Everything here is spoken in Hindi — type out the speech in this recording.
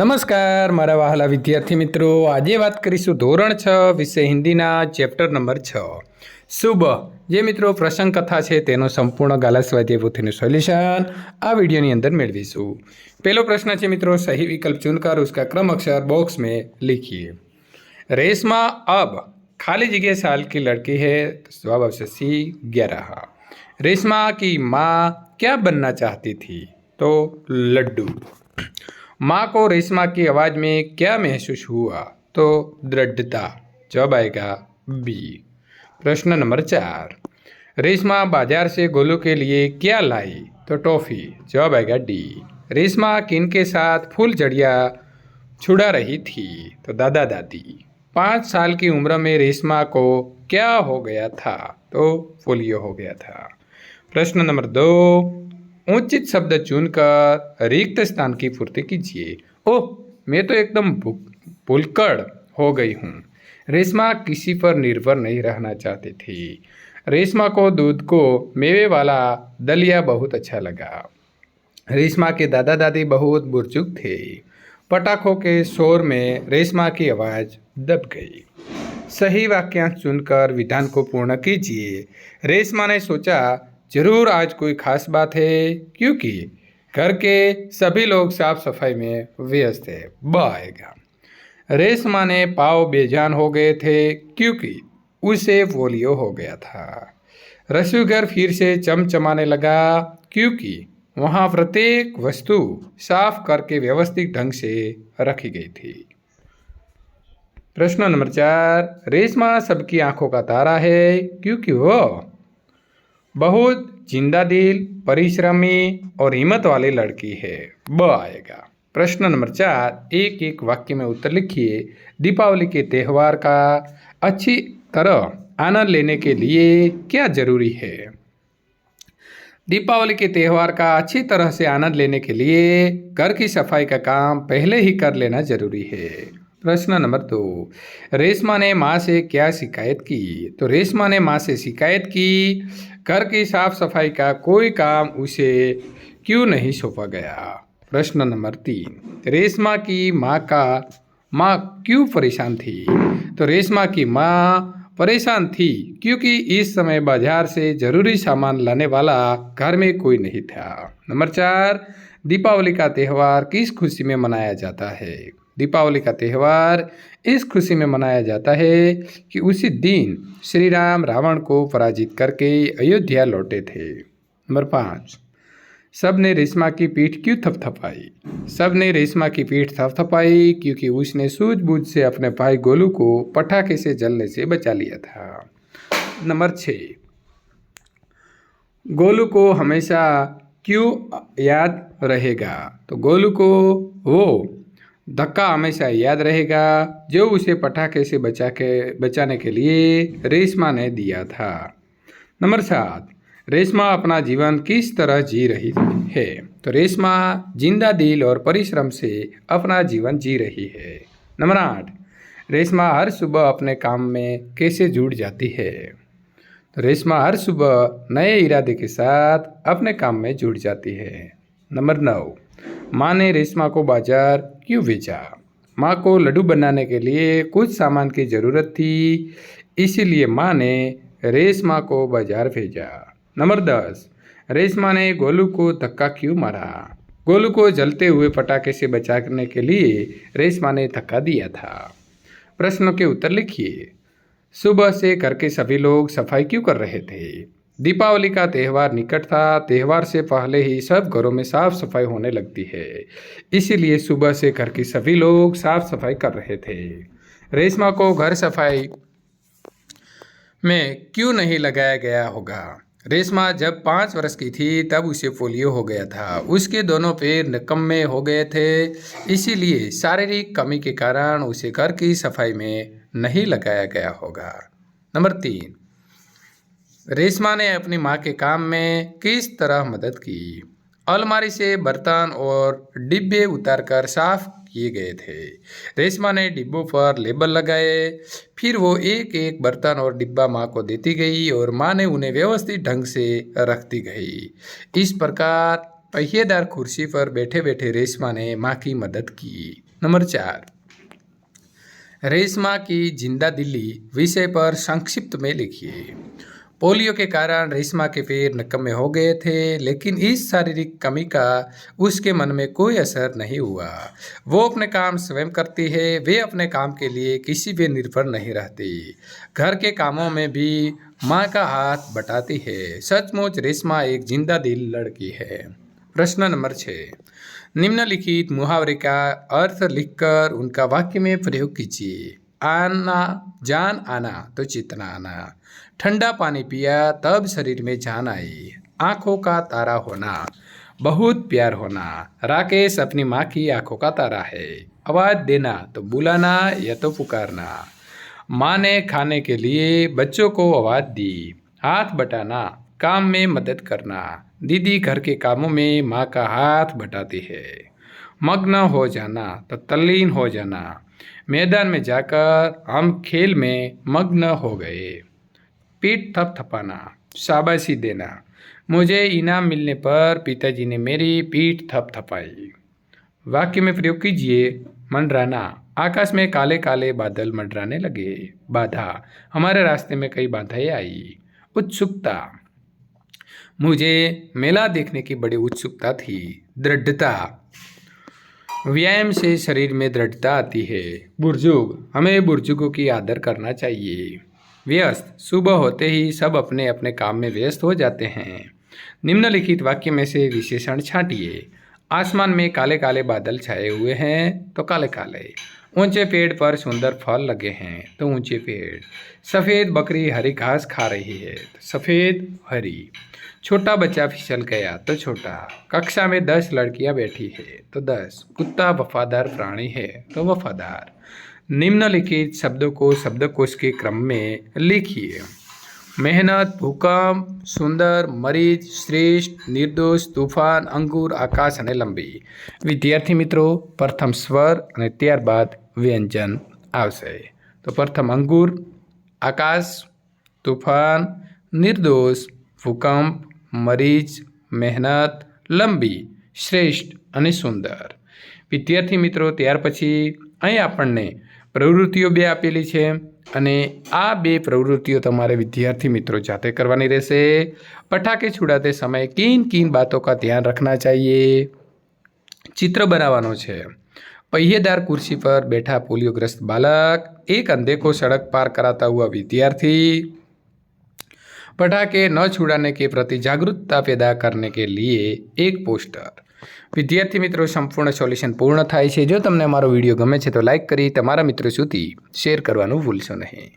નમસ્કાર મારા વહાલા વિદ્યાર્થી મિત્રો, આજે વાત કરીશું ધોરણ 6 વિષય હિન્દીના ચેપ્ટર નંબર 6 સુબહ। જે મિત્રો પ્રસંગ કથા છે તેનો સંપૂર્ણ ગાલા સ્વાધ્યાય પોથીનું સોલ્યુશન આ વીડિયોની અંદર મેળવીશું। पहलो प्रश्न है मित्रों, सही विकल्प चुनकर उसका क्रम अक्षर बॉक्स में लिखिए। रेशमा अब खाली जगह साल की लड़की है, तो जवाब आपसे सी 11। रेशमा की माँ क्या बनना चाहती थी? तो लड्डू। माँ को रेशमा की आवाज़ में क्या महसूस हुआ? तो दृढ़ता। जवाब आएगा बी। प्रश्न नंबर 4, रेशमा बाजार से गोलू के लिए क्या लाई? तो टॉफ़ी। जवाब आएगा डी। रेशमा किन के साथ फूलझड़िया छुड़ा रही थी? तो दादा दादी। 5 साल की उम्र में रेशमा को क्या हो गया था? तो पोलियो हो गया था। प्रश्न नंबर 2, उचित शब्द चुनकर रिक्त स्थान की पूर्ति कीजिए। ओह, मैं तो एकदम भुलक्कड़ हो गई हूँ। रेशमा किसी पर निर्भर नहीं रहना चाहती थी। रेशमा को दूध को मेवे वाला दलिया बहुत अच्छा लगा। रेशमा के दादा दादी बहुत बुजुर्ग थे। पटाखों के शोर में रेशमा की आवाज़ दब गई। सही वाक्यांश चुनकर विधान को पूर्ण कीजिए। रेशमा ने सोचा, जरूर आज कोई खास बात है, क्योंकि घर के सभी लोग साफ सफाई में व्यस्त थे। ब आएगा। रेशमा ने पाँव बेजान हो गए थे क्योंकि उसे पोलियो हो गया था। रसोईघर फिर से चमचमाने लगा क्योंकि वहाँ प्रत्येक वस्तु साफ करके व्यवस्थित ढंग से रखी गई थी। प्रश्न नंबर 4, रेशमा सबकी आंखों का तारा है क्योंकि वो बहुत जिंदा दिल, परिश्रमी और हिम्मत वाली लड़की है। ब आएगा। प्रश्न नंबर 4, एक एक वाक्य में उत्तर लिखिए। दीपावली के त्यौहार का अच्छी तरह आनंद लेने के लिए क्या जरूरी है? दीपावली के त्यौहार का अच्छी तरह से आनंद लेने के लिए घर की सफाई का काम पहले ही कर लेना जरूरी है। प्रश्न नंबर 2, रेशमा ने माँ से क्या शिकायत की? तो रेशमा ने माँ से शिकायत की, घर की साफ सफाई का कोई काम उसे क्यों नहीं सौंपा गया। प्रश्न नंबर 3, रेशमा की माँ क्यों परेशान थी? तो रेशमा की माँ परेशान थी क्योंकि इस समय बाजार से जरूरी सामान लाने वाला घर में कोई नहीं था। नंबर 4, दीपावली का त्यौहार किस खुशी में मनाया जाता है? दीपावली का त्यौहार इस खुशी में मनाया जाता है कि उसी दिन श्री राम रावण को पराजित करके अयोध्या लौटे थे। नंबर 5, सब ने रेशमा की पीठ क्यों थपथपाई? सब ने रेशमा की पीठ थपथपाई क्योंकि उसने सूझबूझ से अपने भाई गोलू को पटाखे से जलने से बचा लिया था। नंबर 6, गोलू को हमेशा क्यों याद रहेगा? तो गोलू को वो धक्का हमेशा याद रहेगा जो उसे पटाखे से बचाने के लिए रेशमा ने दिया था। नंबर 7, रेशमा अपना जीवन किस तरह जी रही है? तो रेशमा जिंदा दिल और परिश्रम से अपना जीवन जी रही है। नंबर 8, रेशमा हर सुबह अपने काम में कैसे जुड़ जाती है? तो रेशमा हर सुबह नए इरादे के साथ अपने काम में जुड़ जाती है। नंबर 9, माँ ने रेशमा को बाजार क्यों भेजा? माँ को लड्डू बनाने के लिए कुछ सामान की ज़रूरत थी, इसीलिए माँ ने रेशमा को बाजार भेजा। नंबर 10, रेशमा ने गोलू को धक्का क्यों मारा? गोलू को जलते हुए पटाखे से बचाने के लिए रेशमा ने धक्का दिया था। प्रश्नों के उत्तर लिखिए। सुबह से घर के सभी लोग सफाई क्यों कर रहे थे? दीपावली का त्यौहार निकट था, त्यौहार से पहले ही सब घरों में साफ सफाई होने लगती है, इसीलिए सुबह से घर के सभी लोग साफ सफाई कर रहे थे। रेशमा को घर सफाई में क्यों नहीं लगाया गया होगा? रेशमा जब 5 वर्ष की थी तब उसे पोलियो हो गया था। उसके दोनों पैर निकम्मे हो गए थे, इसीलिए शारीरिक कमी के कारण उसे घर की सफाई में नहीं लगाया गया होगा। नंबर 3, रेशमा ने अपनी माँ के काम में किस तरह मदद की? अलमारी से बर्तन और डिब्बे उतारकर साफ किए गए थे। रेशमा ने डिब्बों पर लेबल लगाए, फिर वो एक एक बर्तन और डिब्बा माँ को देती गई और माँ ने उन्हें व्यवस्थित ढंग से रखती गई। इस प्रकार पहिएदार कुर्सी पर बैठे बैठे रेशमा ने माँ की मदद की। नंबर 4, रेशमा की जिंदा दिली विषय पर संक्षिप्त में लिखिए। पोलियो के कारण रेशमा के पैर निकम्मे हो गए थे, लेकिन इस शारीरिक कमी का उसके मन में कोई असर नहीं हुआ। वो अपने काम स्वयं करती है, वे अपने काम के लिए किसी पे निर्भर नहीं रहती। घर के कामों में भी माँ का हाथ बटाती है। सचमुच रेशमा एक जिंदा दिल लड़की है। प्रश्न नंबर 6, निम्नलिखित मुहावरे का अर्थ लिखकर उनका वाक्य में प्रयोग कीजिए। आना जान आना तो चेतना आना, ठंडा पानी पिया तब शरीर में जान आई, आंखों का तारा होना, बहुत प्यार होना। राकेश अपनी माँ की आंखों का तारा है। आवाज देना तो बुलाना या तो पुकारना। माँ ने खाने के लिए बच्चों को आवाज दी। हाथ बटाना, काम में मदद करना। दीदी घर के कामों में माँ का हाथ बटाती है। मग्न हो जाना तो तल्लीन हो जाना। मैदान में जाकर हम खेल में मग्न हो गए। पीठ थपथपाना, शाबाशी देना। मुझे इनाम मिलने पर पिताजी ने मेरी पीठ थपथपाई। वाक्य में प्रयोग कीजिए। मंडराना, आकाश में काले काले बादल मंडराने लगे। बाधा, हमारे रास्ते में कई बाधाएं आई। उत्सुकता, मुझे मेला देखने की बड़ी उत्सुकता थी। दृढ़ता, व्यायाम से शरीर में दृढ़ता आती है। बुर्जुग, हमें बुर्जुगों की आदर करना चाहिए। व्यस्त, सुबह होते ही सब अपने अपने काम में व्यस्त हो जाते हैं। निम्नलिखित वाक्य में से विशेषण छांटिए। आसमान में काले काले बादल छाए हुए हैं तो काले काले। ऊंचे पेड़ पर सुंदर फल लगे हैं तो ऊंचे पेड़। सफ़ेद बकरी हरी घास खा रही है तो सफ़ेद हरी। छोटा बच्चा फिसल गया तो छोटा। कक्षा में 10 लड़कियां बैठी है तो 10। कुत्ता वफादार प्राणी है तो वफादार। निम्नलिखित शब्दों को शब्दकोश के क्रम में लिखिए। मेहनत, भूकंप, सुंदर, मरीज, श्रेष्ठ, निर्दोष, तूफान, अंगूर, आकाश અને લંબી। વિદ્યાર્થી મિત્રો પ્રથમ સ્વર અને ત્યારબાદ વ્યંજન આવશે। તો પ્રથમ અંગૂર, આકાશ, તૂફાન, નિર્દોષ, ભૂકંપ, મરીજ, મહેનત, લંબી, શ્રેષ્ઠ અને સુંદર। વિદ્યાર્થી મિત્રો ત્યાર પછી અહીં આપણને પ્રવૃત્તિઓ 2 આપેલી છે અને આ 2 પ્રવૃત્તિઓ તમારે વિદ્યાर्थी मित्रों जाते करवानी रहશે। पटाखे छुड़ाते समय किन किन बातों का ध्यान रखना चाहिए। चित्र बनावવાનો છે। पहिएदार कुर्सी पर बैठा पोलियोग्रस्त बालक, एक अंधे को सड़क पार कराता हुआ विद्यार्थी, पटाखे न छुड़ाने के प्रति जागरूकता पैदा करने के लिए एक पोस्टर। विद्यार्थी मित्रों संपूर्ण सोल्यूशन पूर्ण थाय छे। जो तमने अमारो विडियो गमे छे तो लाइक करी तमारा मित्रों सुधी शेर करवानुं भूलशो नहीं।